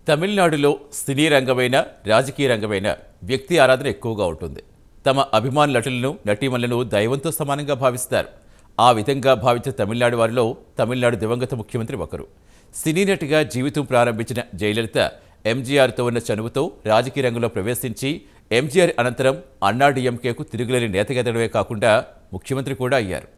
తమిళనాడులో సినీ రంగమైన రాజకీయ రంగమైన వ్యక్తి ఆరాధన ఎక్కువగా ఉంటుంది. తమ అభిమాన నటులను నటీమణులను దైవంతో సమానంగా భావిస్తారు. ఆ విధంగా భావించే తమిళనాడు వారిలో తమిళనాడు దివంగత ముఖ్యమంత్రి ఒకరు. సినీ నటిగా జీవితం ప్రారంభించిన జయలలిత ఎంజీఆర్తో ఉన్న చనువుతో రాజకీయ రంగంలో ప్రవేశించి ఎంజీఆర్ అనంతరం అన్నాడీఎంకేకు తిరుగులేని నేతగెదడమే కాకుండా ముఖ్యమంత్రి కూడా అయ్యారు.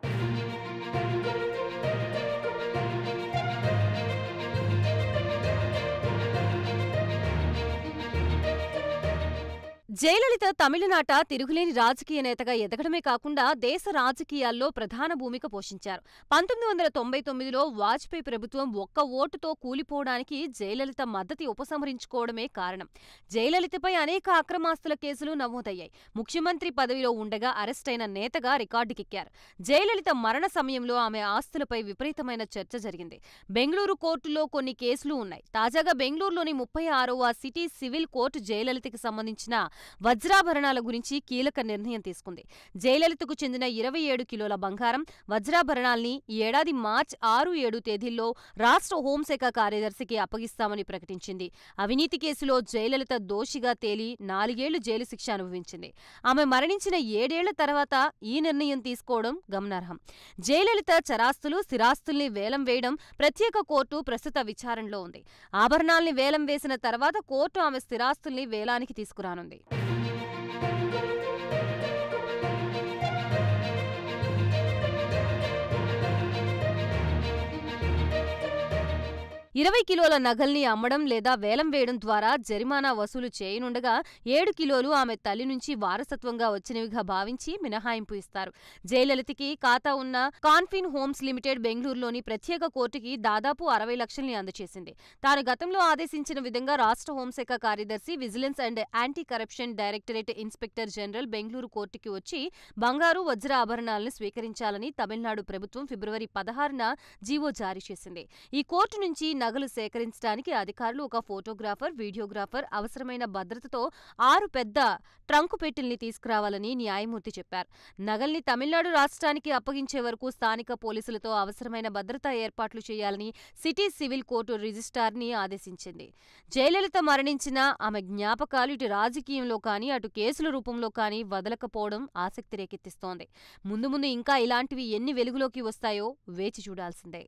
జయలలిత తమిళనాట తిరుగులేని రాజకీయ నేతగా ఎదగడమే కాకుండా దేశ రాజకీయాల్లో ప్రధాన భూమిక పోషించారు. 1999లో వాజ్పేయి ప్రభుత్వం ఒక్క ఓటుతో కూలిపోవడానికి జయలలిత మద్దతు ఉపసంహరించుకోవడమే కారణం. జయలలితపై అనేక అక్రమాస్తుల కేసులు నమోదయ్యాయి. ముఖ్యమంత్రి పదవిలో ఉండగా అరెస్టైన నేతగా రికార్డుకెక్కారు. జయలలిత మరణ సమయంలో ఆమె ఆస్తులపై విపరీతమైన చర్చ జరిగింది. బెంగళూరు కోర్టులో కొన్ని కేసులు ఉన్నాయి. తాజాగా బెంగళూరులోని 36వ సిటీ సివిల్ కోర్టు జయలలితకి సంబంధించిన వజ్రాభరణాల గురించి కీలక నిర్ణయం తీసుకుంది. జయలలితకు చెందిన 27 కిలోల బంగారం, వజ్రాభరణాల్ని ఈ ఏడాది మార్చి 6-7 తేదీల్లో రాష్ట్ర హోంశాఖ కార్యదర్శికి అప్పగిస్తామని ప్రకటించింది. అవినీతి కేసులో జయలలిత దోషిగా తేలి 4 ఏళ్లు జైలు శిక్ష అనుభవించింది. ఆమె మరణించిన 7 ఏళ్ల తర్వాత ఈ నిర్ణయం తీసుకోవడం గమనార్హం. జయలలిత చరాస్తులు, స్థిరాస్తుల్ని వేలం వేయడం ప్రత్యేక కోర్టు ప్రస్తుత విచారణలో ఉంది. ఆభరణాల్ని వేలం వేసిన తర్వాత కోర్టు ఆమె స్థిరాస్తుల్ని వేలానికి తీసుకురానుంది. 20 కిలోల నగల్ని అమ్మడం లేదా వేలం వేయడం ద్వారా జరిమానా వసూలు చేయనుండగా 7 కిలోలు ఆమె తల్లి నుంచి వారసత్వంగా వచ్చినవిగా భావించి మినహాయింపు ఇస్తారు. జయలలితకి ఖాతా ఉన్న కాన్ఫిన్ హోమ్స్ లిమిటెడ్ బెంగళూరులోని ప్రత్యేక కోర్టుకి దాదాపు 60 లక్షల్ని అందజేసింది. తాను గతంలో ఆదేశించిన విధంగా రాష్ట్ర హోంశాఖ కార్యదర్శి, vigilance and anti corruption directorate inspector general Bengaluru కోర్టుకి వచ్చి బంగారు, వజ్ర ఆభరణాలను స్వీకరించాలని తమిళనాడు ప్రభుత్వం ఫిబ్రవరి 16న జీవో జారీ చేసింది. ఈ కోర్టు నుంచి నగలు సేకరించడానికి అధికారులు ఒక ఫోటోగ్రాఫర్, వీడియోగ్రాఫర్, అవసరమైన భద్రతతో 6 పెద్ద ట్రంకు పెట్టెల్ని తీసుకురావాలని న్యాయమూర్తి చెప్పారు. నగల్ని తమిళనాడు రాష్ట్రానికి అప్పగించే వరకు స్థానిక పోలీసులతో అవసరమైన భద్రతా ఏర్పాట్లు చేయాలని సిటీ సివిల్ కోర్టు రిజిస్ట్రార్ని ఆదేశించింది. జయలలిత మరణించిన ఆమె జ్ఞాపకాలు ఇటు రాజకీయంలో కానీ అటు కేసుల రూపంలో కానీ వదలకపోవడం ఆసక్తి రేకెత్తిస్తోంది. ముందు ముందు ఇంకా ఇలాంటివి ఎన్ని వెలుగులోకి వస్తాయో వేచి చూడాల్సిందే.